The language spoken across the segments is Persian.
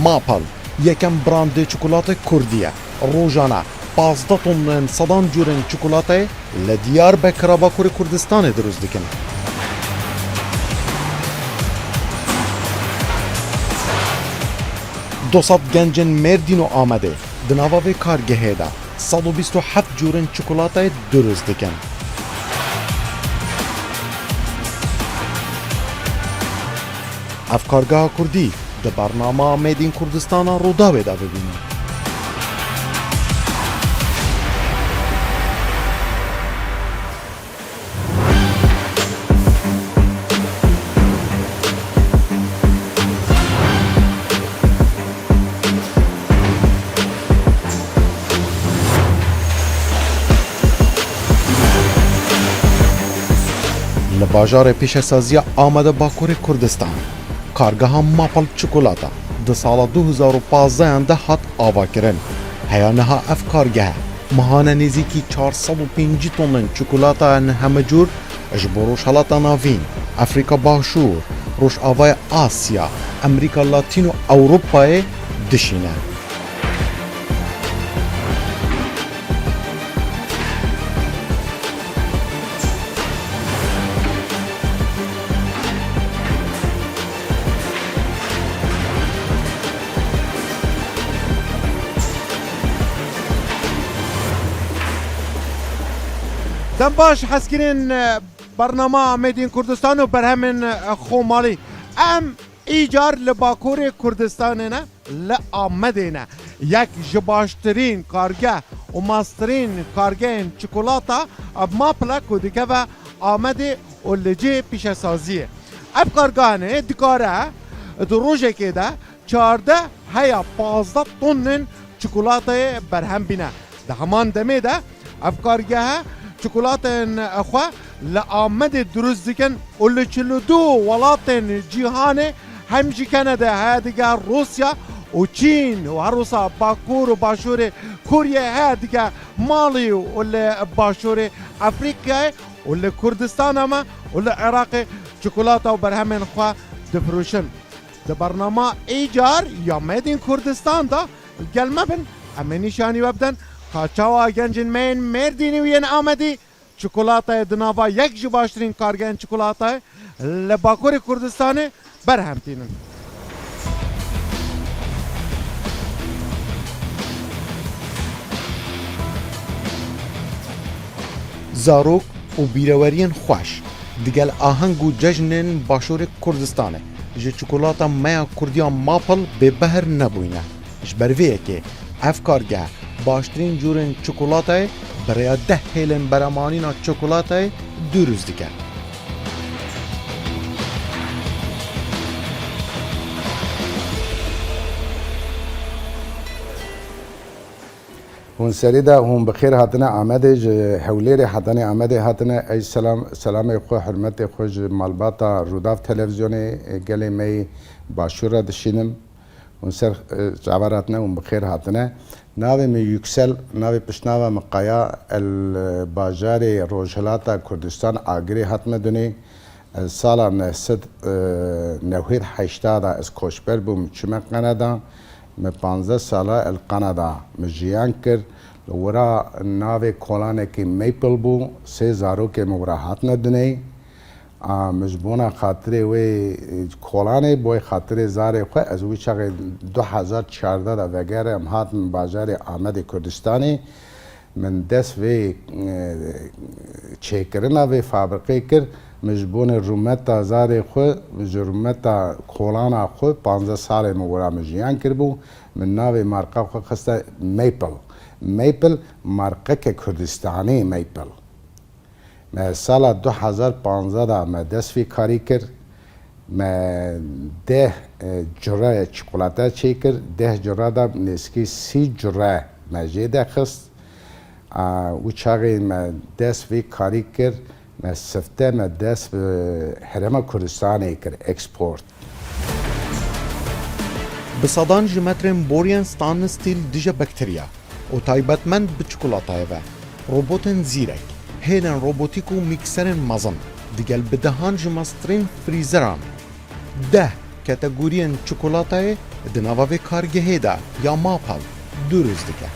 ماپل یکم براند چکولات کردیه روزانه 15 تن صدان جورن چکولات لدیار بکر باکور کردستان دروست دکن. دوصد گنجن مردین و آمده دناوی کارگه دا 127 جورن چکولات درست دکن. افکارگاه کردی در برنامه میدین کردستان رو داوی دا ببینیم. لباجار پیش سازی آمده باکور کردستان کارگاه ماپل چکولاتا در سال 2015 انده هات آوا کرن هیانها اف کارگاه مهانه نزیکی 405 تن چکولاتا همه جور اجبروش حالتا ناوین افریقا باشور روش آوای آسیا امریکا لاتین و اوروپای دشینه. دم باش حسکرین برنامه میدین کردستان و بر همین خومالی ام ایجار لباکور کردستان نه لآمده نه یک جباشترین کارگه و ماسترین کارگه چکولاتا ماپلا کودکه و آمده و لجه پیش سازیه اب کارگاه نه دکاره دو روژه که ده 14 هیا 15 تن چکولاتا برهم بینه ده همان دمه ده اب کارگه چکولاتن اخوا لآمد دروست دکن و لچلدو ولاتن جیهانه همچی کنده ها دیگه روسیا و چین و هروسا باکور و باشور کوریه ها دیگه مالی و باشور افریقیا و کردستان اما و عراق چکولاتا و برهمین خوا دفروشن ده برنامه ایجار یا میدین کردستان دا گلمه بن اما نشانی وبدن کاچاوا گنجن من مردینی وین آمدی چکولاتای دناوا یک جو باشترین کارگن چکولاتای لباکور کردستان برهمتینن. زاروک و بیرورین خوش دیگل آهنگ و جشنن باشور کردستانه جه چکولاتا میا کردیا ماپل به بهر نبوینه اش برویه که افکارگه باشترین جورن چکولاتای برای 10 هیلن برامانینا چکولاتای درست دکن. هون سریدا هون بخیر هاتنا آمده حولیر هاتنا آمده هاتنا ای سلام خو حرمت خوش مالباتا روداف تلویزیونی گلی می باشورا دشینم هون سر جواراتنا هون بخیر هاتنا ناوی می یکسل ناوی پشناوا مقایا الباجار روجهلاتا کردستان آگری هاتما دونی سالا نهصد نوهیر حشتادا از کوشبر بوم چمه قنادا من 15 ساله القندا مجیان کرد لورا ناوی کولانه که میپل بو 3 زارو که مورا هاتنا دنی مجبونا خاطره وی کولانه بوی خاطره زاره خو از وی چاقه 2014 دا وگره ام هات من بازار آمد کردستانی من دست وی چیکرنا وی فابرقه کرد مجبون رومتا زاره خو رومتا کولانا خو 15 سال مورا مجیان کربو من ناوی مارکا خو خسته میپل مارکه که کردستانی میپل من سال 2015 دا من دست وی کاری کرد من 10 جرعه چکولاته چی کرد 10 جرعه دا نسکی 30 جرعه من جیده خست و چاقی من دست وی کاری کرد من سفته من دست به حرم کردستانی کرد اکسپورت بصدان جمترین بورین ستان ستیل دیجا بکتریا و تایبتمند به چکولاتای و روبوتن زیرک هیلن روبوتیک و میکسرن مزن دیگل به دهان جمسترین فریزران 10 کاتگورین چکولاتای دناوا وی کارگهه دا یا ماپل دروست دکه.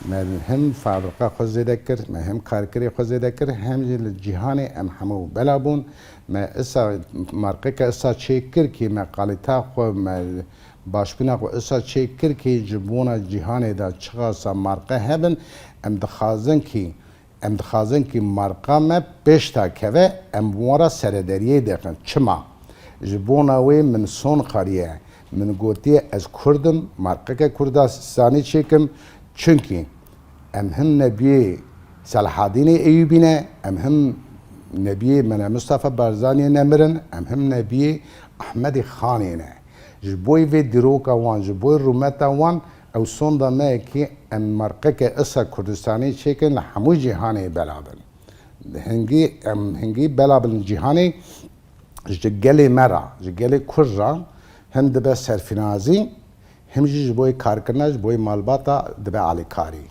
من هم فابرقه خود زیده کرد، من هم کارکری خود زیده کرد، هم جهان ام همو بلابون، من اسا مرقه که اسا چه کرد که من قالیتا خو من باشبینا خو اسا چه کرد که جبونا جهان دا چقاسا مرقه هبن ام دخازن که مرقه ما بیشتا که ام وارا سردریه دقن چما جبونا وی من سون خاریه من گوتی از کردم مرقه که کردستانی چکم çünkü hem Nebi Salahaddin Eyyubi'ne hem Nebi Mustafa Barzani'ye nemirin hem Nebi Ahmed Khani'ne jiboy ve diroka wan jiboy rumeta wan ew sonda me ki em marqeke issa Kurdistani çekin la hamu cihani belabin hengi belabin cihani jigeli mera jigeli kurra hem de be serfinazi هم جی بوی کار کرنش بوی مالباتا دبی علی کاری.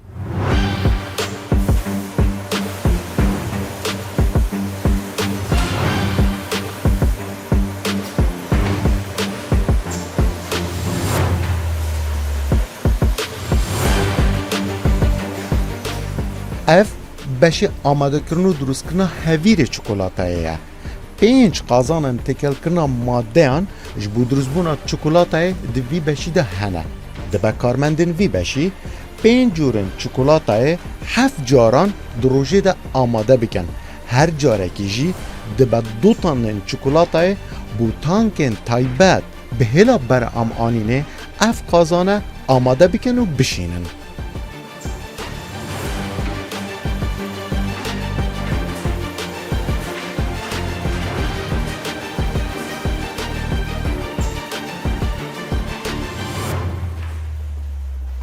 اف بشی آماده کرن و درست کرن هویر چکولاتایه. 5 قازانن تکل کرنا مادهان جبو درزبونا چکولاتای دوی بشی ده هنه دبا کارمندن وی بشی 5 جورن چکولاتای 7 جاران دروژه ده آماده بکن هر جاره کی جی دبا 2 تانن چکولاتای بو تانکن تایبت به هلا بر ام آنینه اف قازانه آماده بکن و بشینن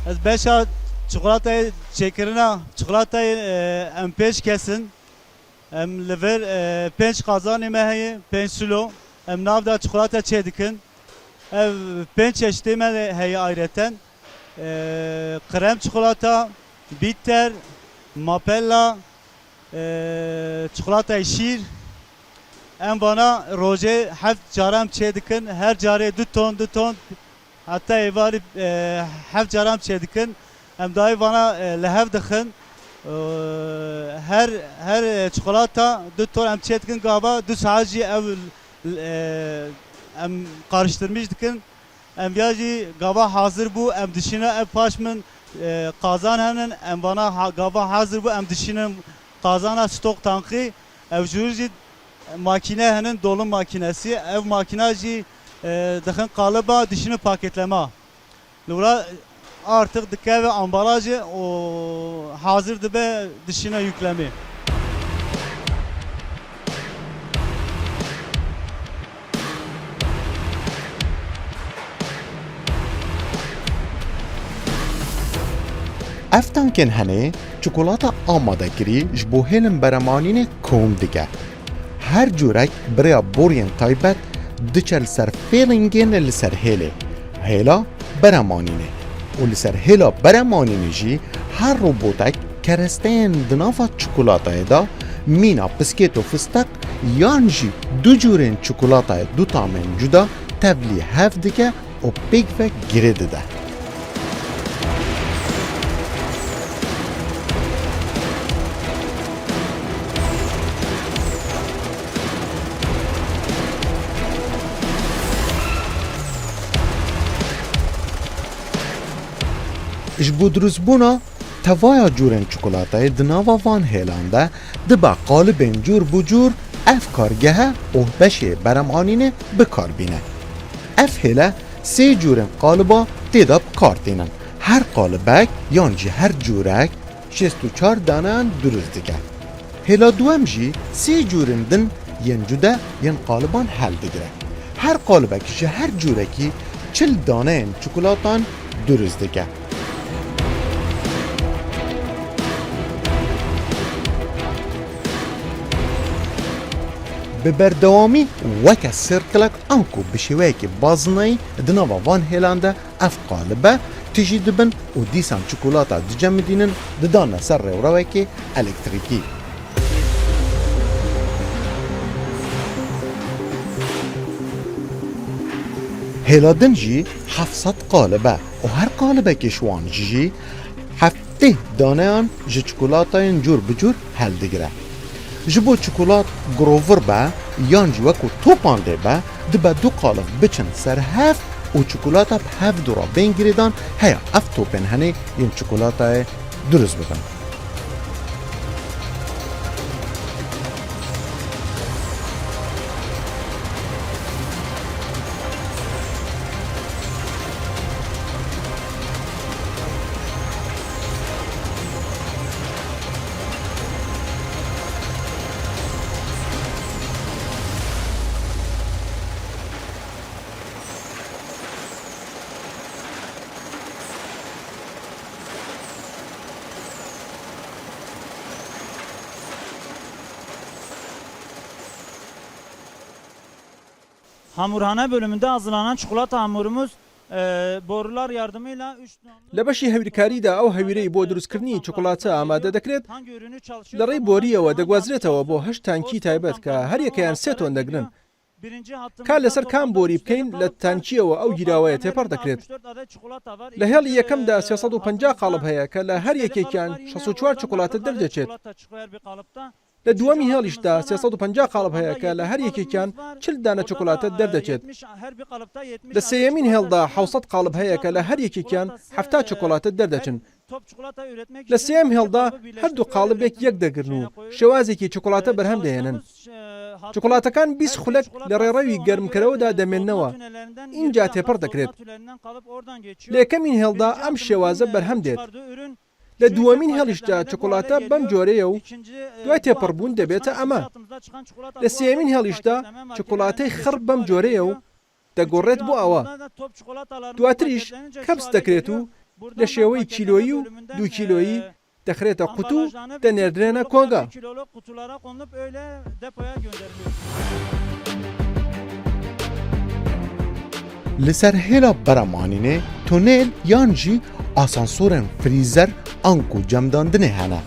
از beşa çikolatayı çekirina çikolatayı em peş kesin em lever 5 kazanı meheyi 5 kilo em navda çikolata çedikin ev 5 çeşitli me heyi ayreten krem çikolata bitter mapella çikolata şir em bana roje heft caram çedikin her care 2 ton hatta evari hef caram çedikin em dahi bana lehev dixin her çikolata 2 ton em çedikin gaba 2 saat jî ev em karıştırmış dikin em ya jî gaba hazır bu em dişine ev paş min kazan henin em bana gaba hazır bu em dişine kazana stok tankı ev jûr jî makine henin dolum makinesi ev makine jî dixin kalıba dişini paketleme. Lura artık dike ve ambalajı o hazır dibe dişine yükleme. افتانکن هنه چکولاتا آماده کری جبو هلن برمانین کوم دیگه هر جورک بریا بورین تایبت دچل سر فیلنگین لسر هیلا برمانینه و لسر هیلا برمانینه جی هر روبوتک کرستین دنافا چکولاتای دا مینا بسکیت و فستق یان جی 2 جورین چکولاتای 2 تامن جدا تبلی هف دیگه و پیگ و گرده ده جبو درزبونا توایا جورن چکولاتای دناوا وان هیلانده دبا قالبین جور بجور اف کارگه او بشه برمانینه بکار بینه اف هیله 3 جورن قالبا دیداب کارتینن هر قالبک یانجی هر جورک 64 دانه درست دیگه هیلا دوام جی 3 جورن دن ین جده ین قالبان حل دیگره هر قالبک جی هر جورکی 40 دانه چکولاتان درست دیگه به بردوامی وک سرکلک انکو بشویک بازنایی دناوا وان هیلانده اف قالبه تجی دبن و دیسان چکولاتا دجم دینن ددان سر روکی الکتریکی هلادن جی 700 قالبه و هر قالبه که شوان جی 7 دانه جی چکولاتاین جور بجور هل دگره جبو چکولات گروور به یان جی وکو توپانده به دبه دو قالب بچن سر هفت و چکولاتا به هفت دورا بین گریدان هیا اف توپن هنه ین چکولاتا درست بکن Hamurhane bölümünde hazırlanan çikolata hamurumuz borular yardımıyla 3 لە بەشی هەوریکاریدا ئەو هەویرەی بۆ دروستکردنی چۆکۆلاتە ئامادە دەکرێت لە ڕێی بۆریەوە دەگوازرێتەوە بۆ 8 تانکی تایبەت کە هەر یەکەیان 3 تۆن دەگرن کا لەسەر کام بۆری بکەین لە تانکیەوە ئەو گیراوەیە تێپەڕ دەکرێت لە هێڵی یەکەمدا 350 قاڵب هەیە کە لە هەر یەکێکیان 64 چۆکۆلاتە دەردەچێت لە دووەمی هێڵیشدا 350 قاڵب هەیە کە لە هەر یەکێکیان 40 دانە چۆکۆلاتە دەردەچێت لە سێیەمین هێڵدا 600 قاڵب هەیە کە لە هەر یەکێکیان 70 چۆکۆلاتە دەردەچن لە سێم هێڵدا هەردوو قاڵبێک یەک دەگرن و شێوازێکی چۆکۆلاتە بەرهەم دەهێنن چۆکۆلاتەکان 20 خولەک لە ڕێڕەوی گەرمکەرەوەدا دەمێننەوە اینجا تێپەڕ دەکرێت لە یەکەمین هێڵدا ئەم شێوازە بەرهەم دێت لە دووەمین هێڵیشدا چۆکۆلاتە بەم جۆرەیە و دوای تێپەڕبوون دەبێتە ئەمە لە سێمین هێڵیشدا چۆکۆلاتەی خڕ بەم جۆرەیە و دەگۆڕێت بۆ ئەوە دواتریش کەپس دەکرێت و لە شێوەی کیلۆیی و 2 کیلۆیی دەخرێتە قوت و دەنێردرێنە کۆنگا لسر هلا برمانینه تونل یان جی آسانسورن فریزر انکو جمداندنه هنه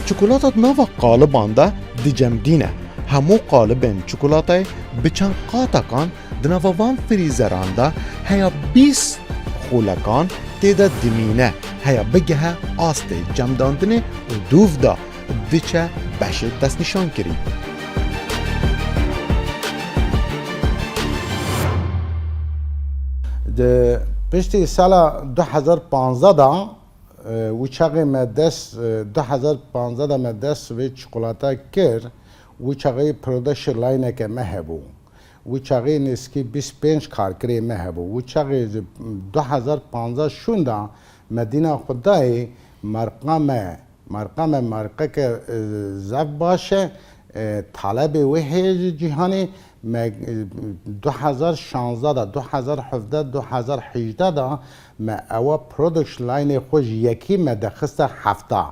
چکولاتات نوا قالبان ده دی جمدینه همو قالبن چکولاتای بچن قاتکان دنوا وان فریزران ده هیا 20 خولکان تیده دمینه هیا بگه آسته جمداندنه و دوف ده دیچه بشه دست نشان کری پشتی سال 2015 دا و چاقی مدرس 2015 دا مدرس و چکولاتا کر و چاقی پرودکشن لاین که مهبو و چاقی نسکی 25 کارکری مهبو و چاقی 2015 شوندا مدینه خدای مرقم که زب باشه طلب وحی جهانی 2016 دا 2017 2018 دا ما اوا پرودکشن لاین خوش یکی ما دخست هفته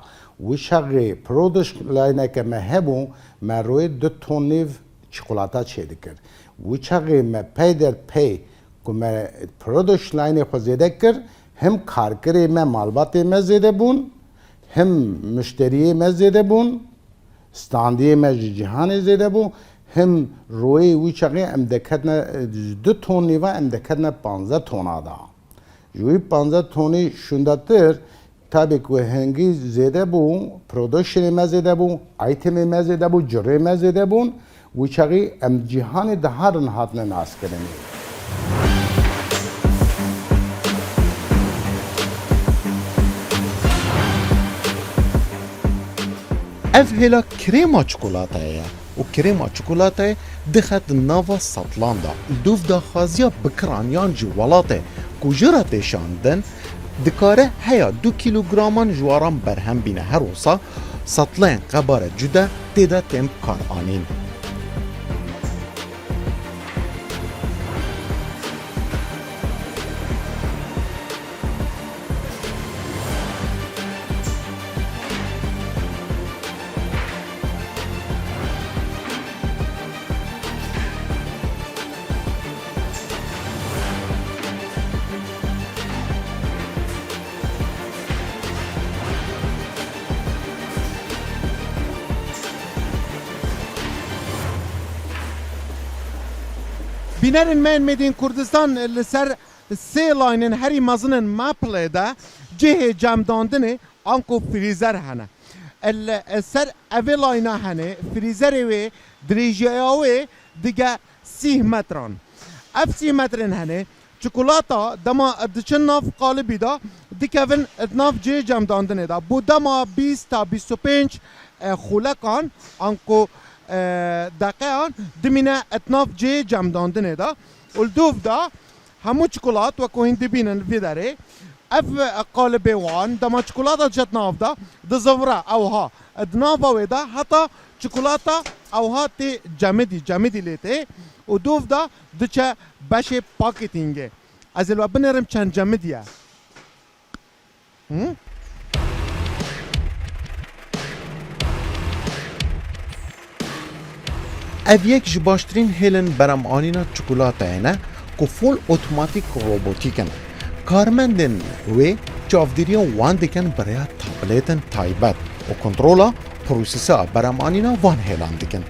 و شغی پرودکشن لاین که ما هبو ما روی 2 تن نیو چکولاتا چیده کرد و شغی ما پی در پی که ما پرودکشن لاین خود زیده کرد هم کارگری ما مالباتی ما زیده بون هم مشتری ما زیده بون استاندی ما جهانی زیده بون هم روی وی چقی ام دکتن 2 تن نیوا ام دکتن 15 تن آدا جوی 15 تنی شونداتر tabii ki hangi zede bu production mezede bu item mezede bu jure mezede bu و چقی ام جهان دهارن هاتن ناس کرنی اف هلا کريما چوکولاتایه و کريما چوکولاتای دخت ناوا سطلاندا دوف دا خازیا بکرانیان جوالاته کجرات شاندن دکاره هیا 2 کیلوگرامان جواران برهم بینه هر وصا سطلین قباره جدا تیدا تیم کار آنین Binerin men Medin Kurdistan li ser sê laynin herî mezinin maplê de cihê cemdandinê anko frîzer hene. Ser evê layna hene frîzerê wê dirêjiya wê dige 30 metran. Ev 30 metrin hene çikolata dema diçin nav qalibî da dikevin nav cihê cemdandinê da. Bu dema 20 ta 25 xulekan anko دقیقاً دمینه اتناف جه جمداندنه دا الدوف دا همو چکولات و کوهین دبینن وی داره اف قالب وان دما چکولاتا جت ناف دا دزورا اوها ادناف اوه دا حتی چکولاتا اوها تی جمدی لیته و دوف دا دچه بشه پاکتینگه از الوا بنرم چند جمدیه ev yek ji baştirîn hêlin beremanîna çikolatayê ne ku fol otomatik robotîk in. Karmendên wê çavdêriya wan dikin birêya tabletên taybet û kontrola prosesa beremanîna van hêlan dikin.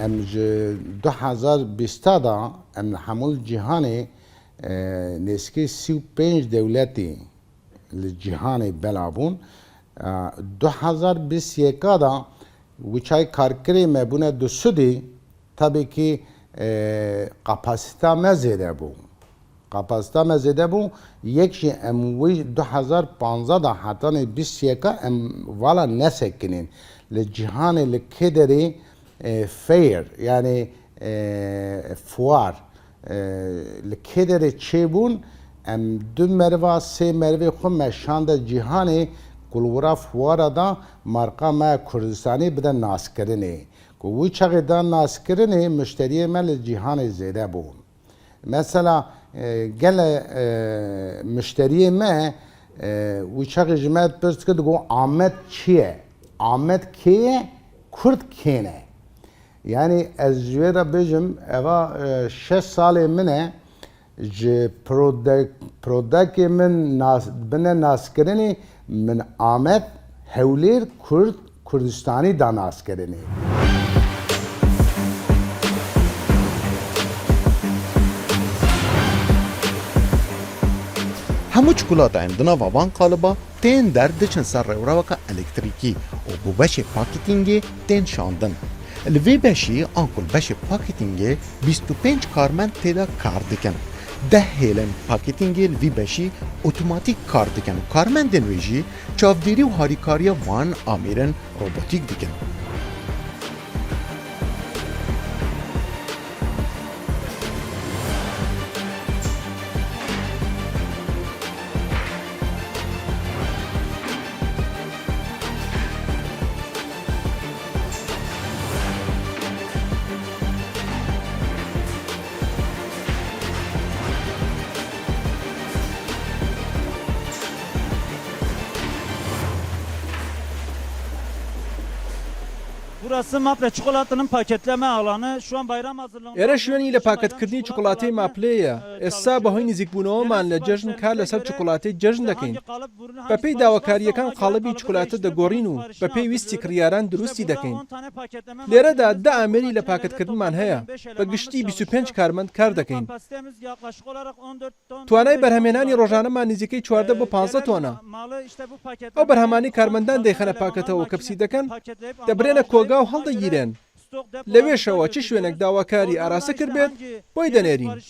ام ji 2020 da em hemû cîhanê nêskî 35 dewletê li cîhanê belabûn. 2021 da wîçay karkirê me bûne du Sûdê tabii ki kapasita me zêde bû. Kapasita me zêde bû yek jî em wî 2015 da hetanê 21 em vala nesekinin li cîhanê li kêderê fair yani fuar li kêderê çêbûn em du merva sê mervê xwe meşanda cîhanê kulwira fuara da marka me Kurdistanî bide naskirinê ku wî çaxê da naskirinê müşteriyê me li cîhanê zêde bûn. Mesela gele müşteriyê me wî çaxê ji me pirs dike digo Ahmet çi ye? Ahmet kê ye? Kurd kê ne? Yani ez ji wê re bêjim eva 6 salê min e ji prodekê min bine naskirinê min Ahmet Hewlêr Kurdistanî da naskirinê. Hemû çikolatayên di nava van qaliba tên derdiçin ser rewreweka elektrîkî û bu beşê pakêtingê tên şandin. Li vê beşî ankul beşê pakêtingê 25 karmend têda kar dikin. 10 hêlên pakêtingê li vî beşî otomatîk kar dikin û karmendên wê jî çavdêrî û harîkariya wan amêrin robotîk dikin. Burası Maple çikolatanın paketleme alanı. Şu an bayram hazırlığı. Êre şiwenî li paketkirdnî çikolatê Maplê ye. Êsta bihayî nîzîkbûnewaman li cejn kar li ser çikolatê cejn dikin. Bi pêy dawakariyekan qalibî çikolatê digorîn û bi pêwîstî kiryaran durustî dikin. Lêre de 10 amerî li paketkirdinman heye. Bi giştî 25 karmend kar dikin. Toanayê berhemênanî rojaneman nîzîkî 14 bi 15 tona. Ew berhemanî karmendan dêxine paketê û kepsî dikin. Debrêne koga û heldegîrin. Li vê şewa çi şwênek dawakarî arasta kir bêt, boy denêrîn.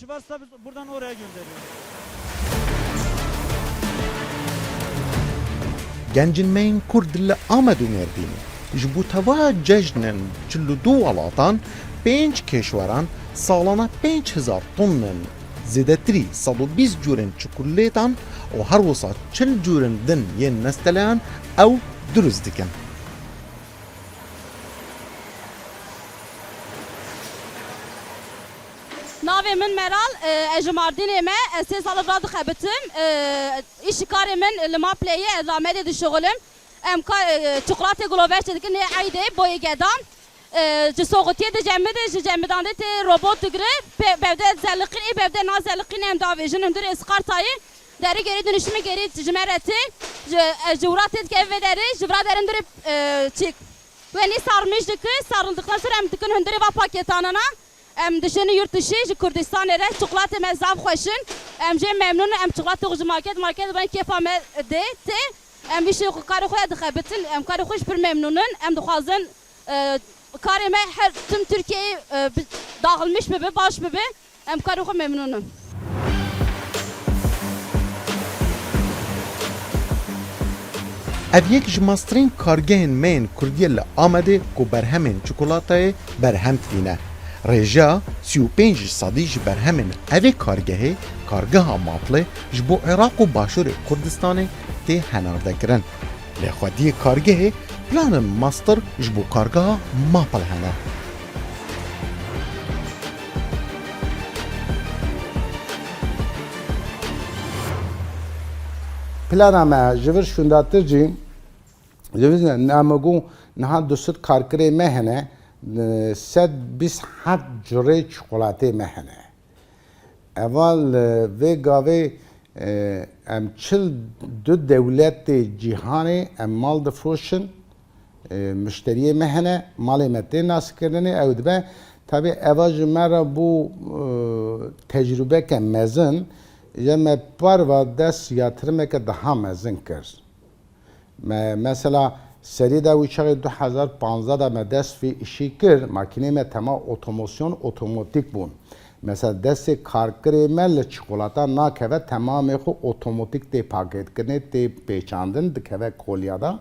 Gencin meyên Kurd li Amed û Mêrdînê ji bo teva cejnên 42 welatan 5 kêşweran salana 5000 tonên zêdetirî 120 cûrên çikoletan û her wisa 40 cûrên din yên nesteleyan ew durust dikin. Navê min Meral, ez ji Mardinê me, ez 3 sal ra dixebitim. İşkarê min li Mapleyê, ez Amedê dişixilim. Em çikolatê Gloveş dikin hê eydê boyê gedan. Ji soxutiyê de cemidê, ji cemidandê tê robot digire. Bevde zelliqîn, bevde nazeliqîn em davêjin, em dirê êskar tayê. deri geri dönüşümü geri cümereti cevratet ke ve deri cevra derindirip çık. Ve ne sarmıştık sarıldıktan sonra em tıkın hündürü va paketanana em dışını yurt dışı Kurdistan ere çikolata mezam xoşun em je memnun em çikolata ucu market ben kefame de te em bir şey karı xoya dıxabetin em karı xoş bir memnunun em dıxazın karime her tüm Türkiye dağılmış mı be baş mı be em karı xoya memnunum. ev yek ji mastrên kargehên me yên Kurdiyê li Amedê ku berhemên çikolatayê berhem tîne. Rêjeya 35% ji berhemên evê kargehê kargeha Maplê ji bo Iraq û Başûrê Kurdistanê tê henardekirin. Lêxwediyê kargehê planên master ji bo kargeha Mapl hene. Plana me ji vir şundatir jî ji vir namegû niha dusut karkirê me hene 127 curê çikolatê me hene. Eval vê gavê em çil du dewletê cîhanê em mal difroşin müşteriyê me hene malê me tê naskirinê ew dibe tabi eva ji me re bû tecrübeke mezin ya me parva dest yatırımeke daha mezin kir. Mesela serida uçağı 2015 da me dest fi işi kir makine me tema otomasyon otomatik bun. Mesela desti karkırı me le çikolata nakeve tamamı xo otomatik te paket kine te peçandın dikeve kolyada.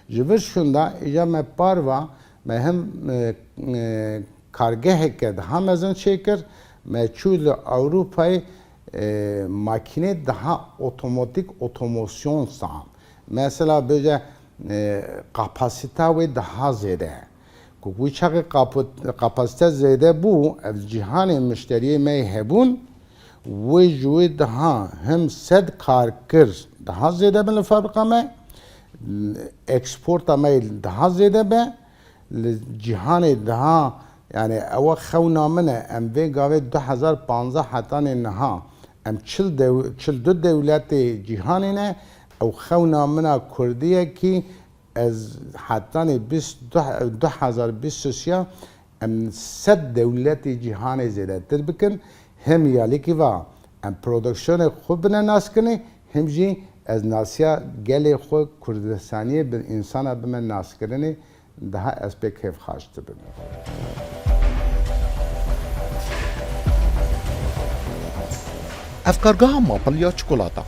Jivir şunda ya me parva me hem kargeheke daha mezin çekir me çul Avrupa'yı makine daha otomatik otomasyon sağ. Mesela böyle kapasite ve daha ziyade. Bu çağı kapasite ziyade bu cihanı müşteriye meyhebun ve jüve daha hem sed karkır daha ziyade ben fabrika me eksport amel daha ziyade be cihanı daha yani ev xewnamene em ve gave 2015 hatta neha em çil devleti cihanine ev xewnamena Kurdiye ki از حتی 2023 ام 100 دولت جهان زیاده تر بکن هم یالی کی وا ام پرودکشن خوب بنا ناس کنی هم جی از ناسیا گلی خو کردستانی به انسان به من ناس کنی daha aspekt hef خاشته بم Efkargeha Mapl ya çikolata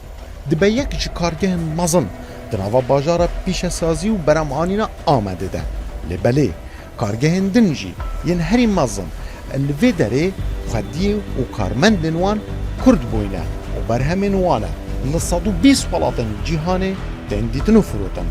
dibe yek ji kargehên mezin di nava bajara pîşesazî û beremhanîna Amedê de. Lê belê kargehên din jî yên herî mezin li vê derê xwediyê û karmendên wan Kurd bûyne û berhemên wan li 120 welatên cîhanê tên dîtin û firotin.